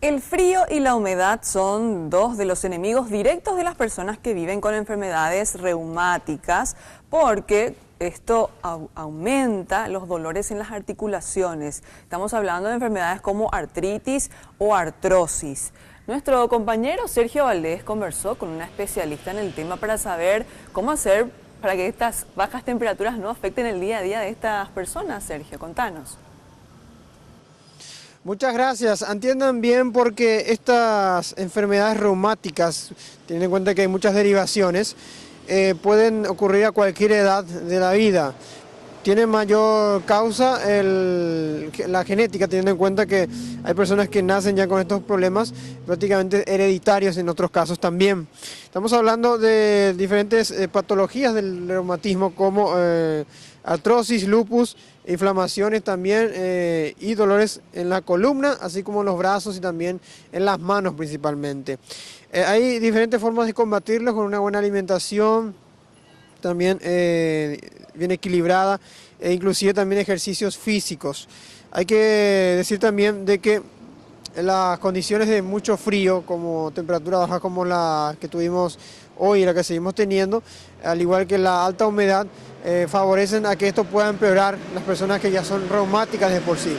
El frío y la humedad son dos de los enemigos directos de las personas que viven con enfermedades reumáticas porque esto aumenta los dolores en las articulaciones. Estamos hablando de enfermedades como artritis o artrosis. Nuestro compañero Sergio Valdés conversó con una especialista en el tema para saber cómo hacer para que estas bajas temperaturas no afecten el día a día de estas personas. Sergio, contanos. Muchas gracias. Entiendan bien porque estas enfermedades reumáticas, teniendo en cuenta que hay muchas derivaciones, pueden ocurrir a cualquier edad de la vida. Tiene mayor causa la genética, teniendo en cuenta que hay personas que nacen ya con estos problemas prácticamente hereditarios en otros casos también. Estamos hablando de diferentes patologías del reumatismo como artrosis, lupus, inflamaciones también y dolores en la columna, así como en los brazos y también en las manos principalmente. Hay diferentes formas de combatirlos con una buena alimentación, también bien equilibrada, e inclusive también ejercicios físicos. Hay que decir también de que las condiciones de mucho frío, como temperatura baja como la que tuvimos hoy y la que seguimos teniendo, al igual que la alta humedad, favorecen a que esto pueda empeorar las personas que ya son reumáticas de por sí.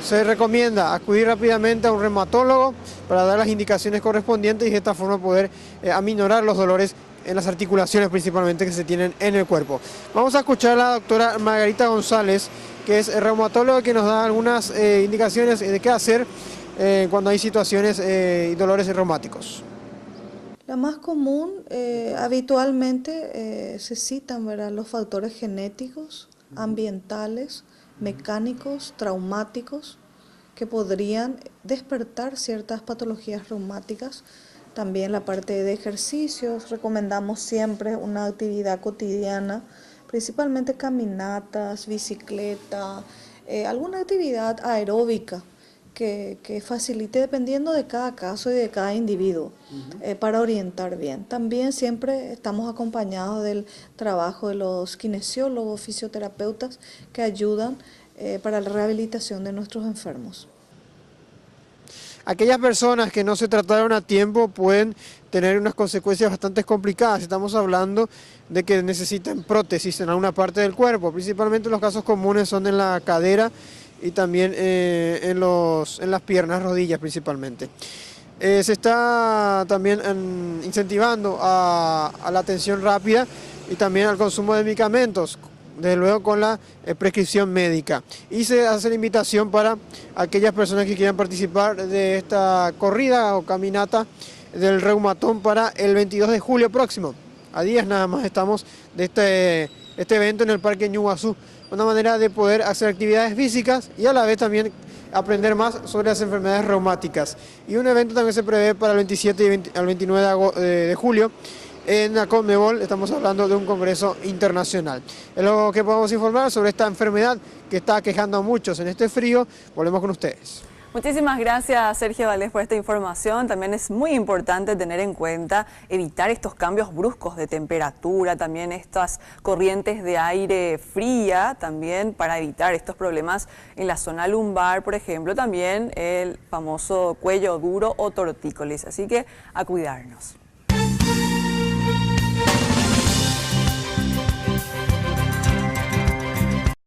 Se recomienda acudir rápidamente a un reumatólogo para dar las indicaciones correspondientes y de esta forma poder aminorar los dolores en las articulaciones principalmente que se tienen en el cuerpo. Vamos a escuchar a la doctora Margarita González, que es reumatóloga, que nos da algunas indicaciones de qué hacer cuando hay situaciones y dolores reumáticos. La más común, habitualmente se citan, ¿verdad?, los factores genéticos, ambientales, mecánicos, traumáticos, que podrían despertar ciertas patologías reumáticas. También la parte de ejercicios, recomendamos siempre una actividad cotidiana, principalmente caminatas, bicicleta, alguna actividad aeróbica que facilite dependiendo de cada caso y de cada individuo para orientar bien. También siempre estamos acompañados del trabajo de los kinesiólogos, fisioterapeutas que ayudan para la rehabilitación de nuestros enfermos. Aquellas personas que no se trataron a tiempo pueden tener unas consecuencias bastante complicadas. Estamos hablando de que necesitan prótesis en alguna parte del cuerpo, principalmente los casos comunes son en la cadera y también en las piernas, rodillas principalmente. Se está también incentivando a la atención rápida y también al consumo de medicamentos, desde luego con la prescripción médica. Y se hace la invitación para aquellas personas que quieran participar de esta corrida o caminata del reumatón para el 22 de julio próximo. A días nada más estamos de este evento en el Parque Ñuguazú. Una manera de poder hacer actividades físicas y a la vez también aprender más sobre las enfermedades reumáticas. Y un evento también se prevé para el 27 y al 29 de julio en la Conmebol. Estamos hablando de un congreso internacional. Es lo que podemos informar sobre esta enfermedad que está aquejando a muchos en este frío. Volvemos con ustedes. Muchísimas gracias, Sergio Valdés, por esta información. También es muy importante tener en cuenta evitar estos cambios bruscos de temperatura, también estas corrientes de aire fría, también para evitar estos problemas en la zona lumbar, por ejemplo, también el famoso cuello duro o tortícolis. Así que a cuidarnos.